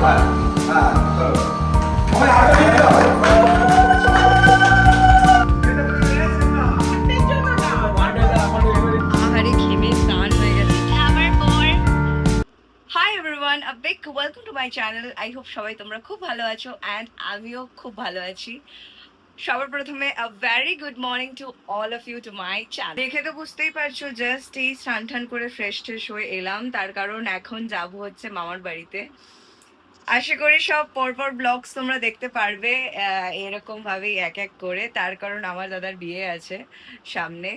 Welcome to my channel. I hope সবাই তোমরা খুব ভালো আছো অ্যান্ড আমিও খুব ভালো আছি। সবার প্রথমে a very good morning to all of you to my channel. দেখে তো বুঝতেই পারছো জাস্ট এই স্নান টান করে ফ্রেশ ট্রেশ হয়ে এলাম, তার কারণ এখন যাব হচ্ছে মামার বাড়িতে। আশা করি সব পরপর ব্লগস তোমরা দেখতে পারবে এরকম ভাবেই এক এক করে, তার কারণ আমার দাদার বিয়ে আছে সামনে।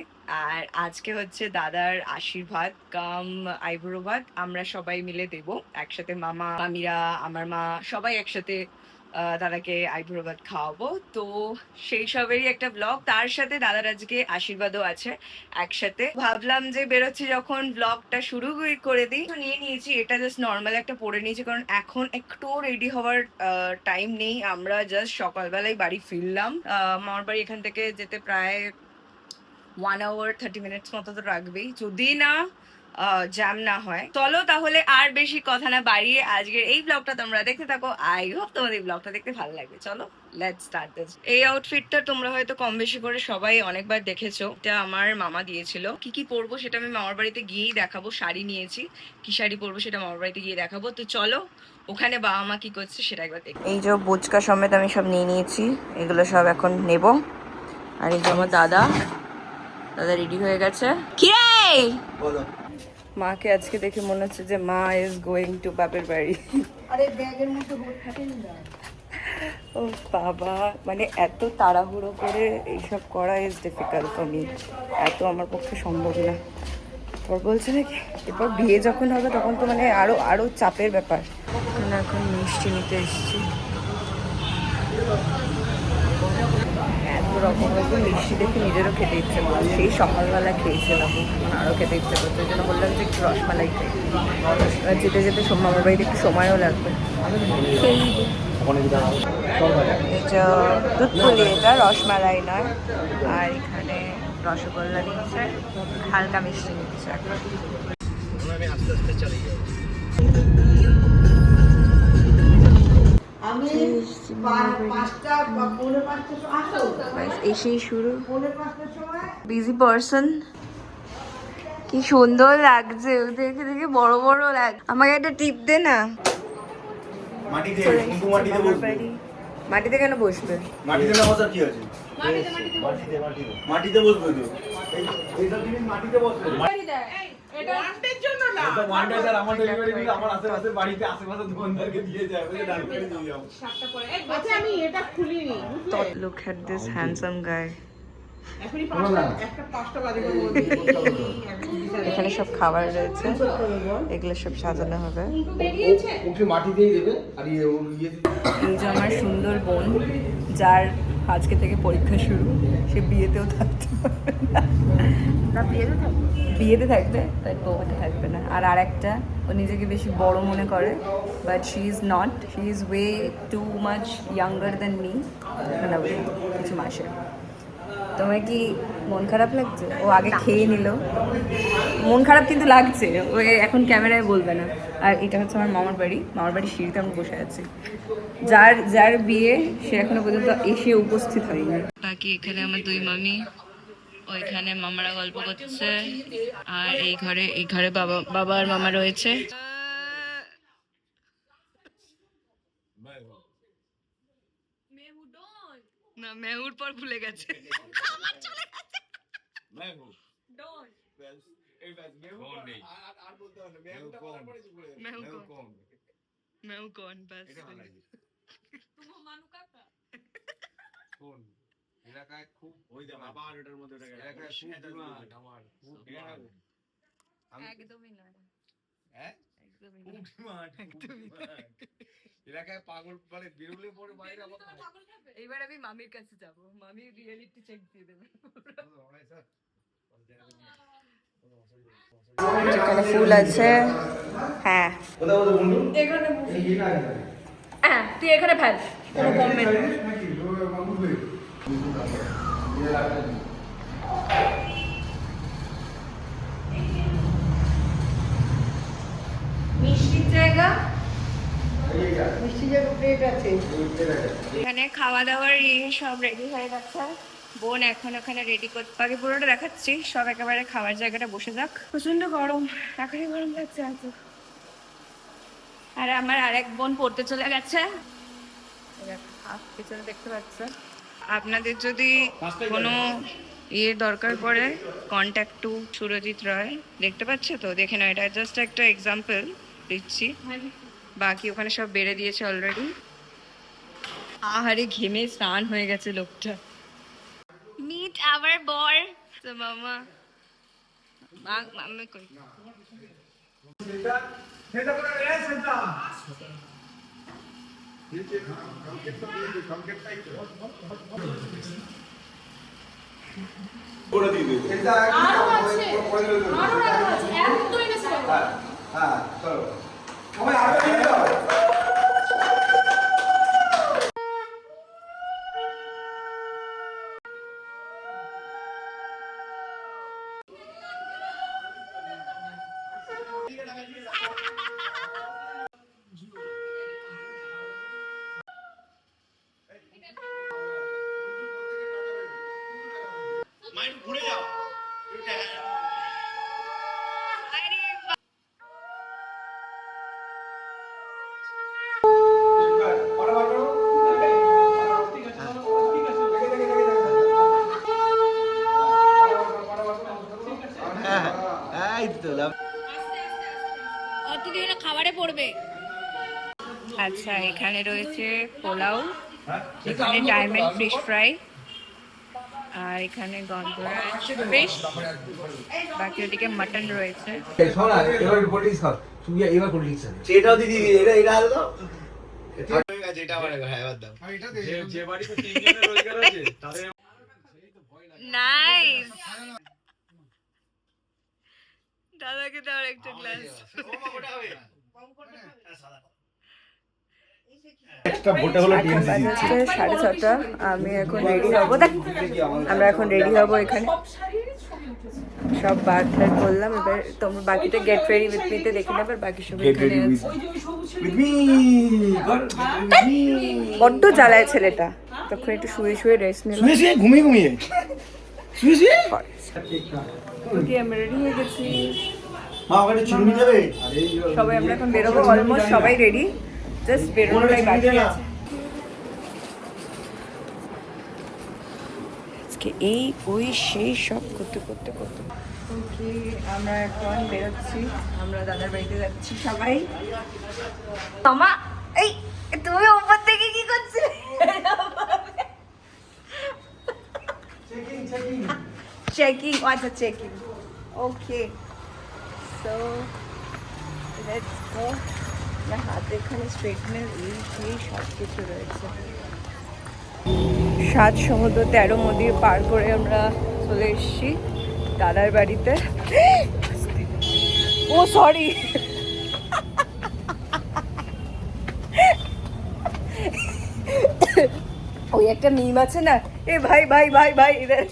আর আজকে হচ্ছে দাদার আশীর্বাদ কাম আইবুড়ো ভাত আমরা সবাই মিলে দেব একসাথে, মামা মামিরা আমার মা সবাই একসাথে দাদাকে আইবুড়ো ভাত খাওয়াবো। তো সেই সবেরই একটা ব্লগ, তার সাথে দাদার আজকে আশীর্বাদও আছে একসাথে। ভাবলাম যে বেরোচ্ছি যখন ব্লগটা শুরু করে দিই। তো নিয়ে নিয়েছি এটা, জাস্ট নর্মাল একটা পরে নিয়েছি কারণ এখন একটু রেডি হওয়ার টাইম নেই। আমরা জাস্ট সকালবেলায় বাড়ি ফিরলাম। মামার বাড়ি এখান থেকে যেতে প্রায় 1 hour 30 minutes মতো তো রাখবেই, যদি না জ্যাম না হয়। চলো তাহলে আর বেশি কথা না বাড়িয়ে আজকের এই ব্লগটা তোমরা দেখতে থাকো। আই হোপ তোমাদের ব্লগটা দেখতে ভালো লাগবে। চলো লেটস স্টার্ট দিস। এই আউটফিটটা তোমরা হয়তো কম বেশি করে সবাই অনেকবার দেখেছো। এটা আমার মামা দিয়েছিল। কি কি পরবো সেটা আমি মামার বাড়িতে গিয়েই দেখাবো। শাড়ি নিয়েছি, কি শাড়ি পরবো সেটা মামার বাড়িতে গিয়ে দেখাবো। তো চলো ওখানে বাবা মা কি করছে সেটা একবার দেখি। এই যে বোচকা সমেত আমি সব নিয়ে নিয়েছি, এগুলো সব এখন নেব। আর এই যে আমার দাদা রেডি হয়ে গেছে। কি রে বলো? মাকে আজকে দেখে মনে হচ্ছে যে মা ইজ গোয়িং টু বাপের বাড়ি। আরে ব্যাগের মধ্যে ভরে থাকেন না। ও বাবা, মানে এত তাড়াহুড়ো করে এইসব করা ইজ ডিফিকাল্ট ফর মি, এত আমার পক্ষে সম্ভব না। তারপর বলছে নাকি এরপর বিয়ে যখন হবে তখন তো মানে আরো চাপের ব্যাপার। এখন মিষ্টি নিতে এসেছি, এত রকম রকম মিষ্টি দেখে নিজেরও খেতে ইচ্ছে করছে। সেই সকালবেলা খেয়েছিলাম, আরও খেতে ইচ্ছে করছে, ওই জন্য বললাম যে একটু রসমালাই খাই। এবার যেতে যেতে মামার বাড়িতে একটু সময়ও লাগবে। সেই দুধ পুলি, এটা রসমালাই নয়। আর এখানে রসগোল্লা নিচ্ছে, হালকা মিষ্টি নিচ্ছে। আমি আস্তে আস্তে চলে যাই। আমি 5টা 5:45 আসো, এসেই শুরু। 5:45 সময় বিজি পার্সন। কি সুন্দর লাগছে দেখে দেখে, বড় বড় লাগ। আমাকে একটা টিপ দে না। মাটিতে বসবে। মাটিতে কেন বসবে? মাটিতে না বসার কি আছে? মাটিতে বসবে তো। এইটা তুমি মাটিতে বসবে। এটা ওয়ান্ডের জন্য না। এটা ওয়ান্ডার স্যার আমার ডেলিভারি দিলে আমার আশেপাশে বাড়িতে আশেপাশে দোকানদারকে দিয়ে যায়, বলে ডাক্তারে দিয়ে যাও। 7টা পরে। আচ্ছা আমি এটা খুলিনি, বুঝলে? Look at this handsome guy. এখনই 5টা বাজে বলবি। এখানে সব খাবার রয়েছে, এগুলো সব সাজানো হবে। বেরিয়েছে ওকে মাটিতেই দেবে আর ইয়ে এই যে আমার সুন্দর বোন, যার আজকে থেকে পরীক্ষা শুরু, সে বিয়েতেও থাকতে পারবে না। বিয়েতে থাকবে বাট বউতে থাকবে না। আর একটা, ও নিজেকে বেশি বড় মনে করে, but she is not, she is way too much younger than me, কিছু মাসে। তোমার কি মন খারাপ লাগছে? ও আগে খেয়ে নিল, মন খারাপ কিন্তু লাগছে, ও এখন ক্যামেরায় বলবে না। আর এটা হচ্ছে আমার মামার বাড়ি, মামার বাড়ির সিঁড়িতে আমি বসে আছি। যার বিয়ে সে এখনো পর্যন্ত এসে উপস্থিত হয়নি। বাকি এখানে আমার দুই মামি, ওইখানে মামারা গল্প করছে, আর এই ঘরে বাবা আর মামা রয়েছে। না, মেহুর পর ভুলে গেছে। আমার চলে গেছে। মেহু ডন এই বাস মেহু নেই, আর বলতে হবে মেহুটা বলার পরে চলে যাবে। মেহু কোন বাস এটা ভালো লাগে। তুমি মানু কাকা কোন এলাকায় খুব ওই যে বাবা আর এটার মধ্যে ওটা এলাকায় খুব ডিমান্ড আমার খুব ডিমান্ড। একদমই নয়, হ্যাঁ একদমই খুব ডিমান্ড এলাকায় পাগল বলে বেরোলে পরে বাইরে আবার পাগল খাবে। এইবার আমি মামির কাছে যাব, মামি রিয়েলিটি চেক দিয়ে দেবে। এখানে ফুল আছে, হ্যাঁ হ্যাঁ তুই এখানে ফেল, কোনো কমেন্ট। মিষ্টির জায়গা এখানে খাওয়া দাওয়ার সব রেডি হয়ে গেছে। বোন এখন ওখানে রেডি করতে, আগে পুরোটা দেখাচ্ছি। সব একেবারে খাওয়ার জায়গাটা বসে যাক। প্রচন্ড গরম, এখনই গরম লাগছে এত। আর আমার আরেক বোন পড়তে চলে গেছে, পিছনে দেখতে পাচ্ছ। আপনাদের যদি কোনো দরকার পড়ে, কন্ট্যাক্ট টু সুরজিৎ রয়, দেখতে পাচ্ছ তো, দেখে না, এটা জাস্ট একটা এক্সাম্পল দিচ্ছি। বাকি ওখানে সব বেড়ে দিয়েছে অলরেডি। আহারে ঘেমে স্নান হয়ে গেছে লোকটা। মিট আওয়ার বর তো মামা মামা কই ঘুরে যাও। খাবারে পড়বে। আচ্ছা, এখানে রয়েছে পোলাও, এখানে ডায়মন্ড ফিশ ফ্রাই, আর এখানে গন্ধরাজ ফিশ, বাকি ওদিকে মাটন রয়েছে। এবার বলিস সব তুমি এবার বলিস সেটাও দিদি এটা আলো এটা হয়ে গেছে। এটা আমার হ্যাঁ এবার দাও। যে বাড়িতে তিনজনের রোজগার আছে তাদের নাইস। দাদাকে দাও একটা গ্লাস। একটা বোটা হলো ডিম দিদি। 6:30। আমি এখন রেডি হব। আমরা এখন রেডি হব, এখানে সব বার্থডে করলাম। এবার তোমরা বাকিটা গেট রেডি উইথ মিতে দেখে নেবে। বাকি সব এখানে আছে। বড্ড জ্বালায় ছেলেটা, তখন একটু শুয়ে শুয়ে রেস্ট নিলাম। শুয়ে ঘুমিয়ে আমরা রেডি হয়ে গেছি, মা ওখানে চিরুনি দেবে। সবাই আমরা এখন বেরোবো। অলমোস্ট সবাই রেডি, জাস্ট বেরোনোটাই বাকি আছে। আজকে এই ওই সেই সব করতে করতে করতে ওকে আমরা এখন বেরোচ্ছি। আমরা দাদার বাড়িতে যাচ্ছি সবাই। মামা এই তুমি ওপর থেকে কি করছিলে? চেকিং, আচ্ছা checking, okay. So let's go. না, হাতে এখানে স্ট্রেটনার এই সব কিছু রয়েছে। 7 সমুদ্র 13 নদী পার করে আমরা চলে এসেছি দাদার বাড়িতে। ও সরি, ওই একটা মিম আছে না, এ ভাই ভাই ভাই ভাই এদের।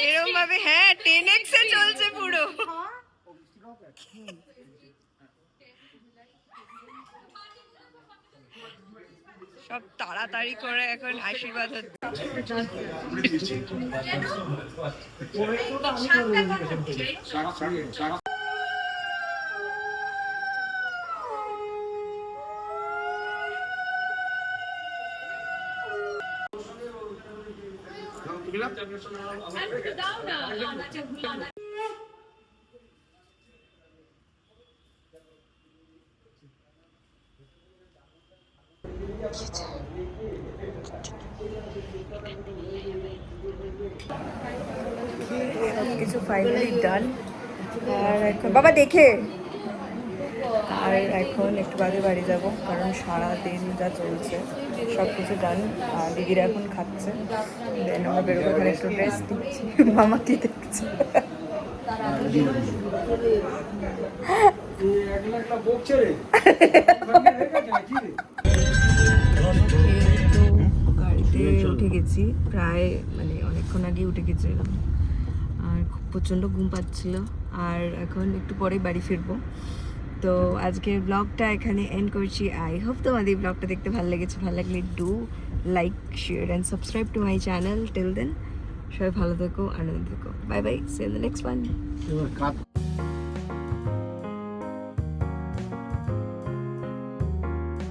এরকম ভাবে, হ্যাঁ 10x এ চলছে পুরো। সব তাড়াতাড়ি করে এখন আশীর্বাদ হচ্ছে। কিছু ফাইনালি ডান। আর এখন বাবা দেখে, আর এখন একটু বাদে বাড়ি যাব, কারণ সারাদিন যা চলছে সব কিছু ডান। আর দিদিরা এখন খাচ্ছে, দেন আমরা বেরোবো। এখানে একটু রেস্ট দিচ্ছি। মামা কি দেখছে? উঠে গেছি, প্রায় মানে অনেকক্ষণ আগে উঠে গেছিলাম, আর খুব প্রচণ্ড ঘুম পাচ্ছিল। আর এখন একটু পরেই বাড়ি ফিরবো। তো আজকের ব্লগটা এখানে এন্ড করছি। আই হোপ তোমাদের এই ব্লগটা দেখতে ভালো লেগেছে। ভালো লাগলে do like, share and subscribe to my channel. Till then সবাই ভালো থেকো, আনন্দ থেকো। Bye bye, see you in the next one.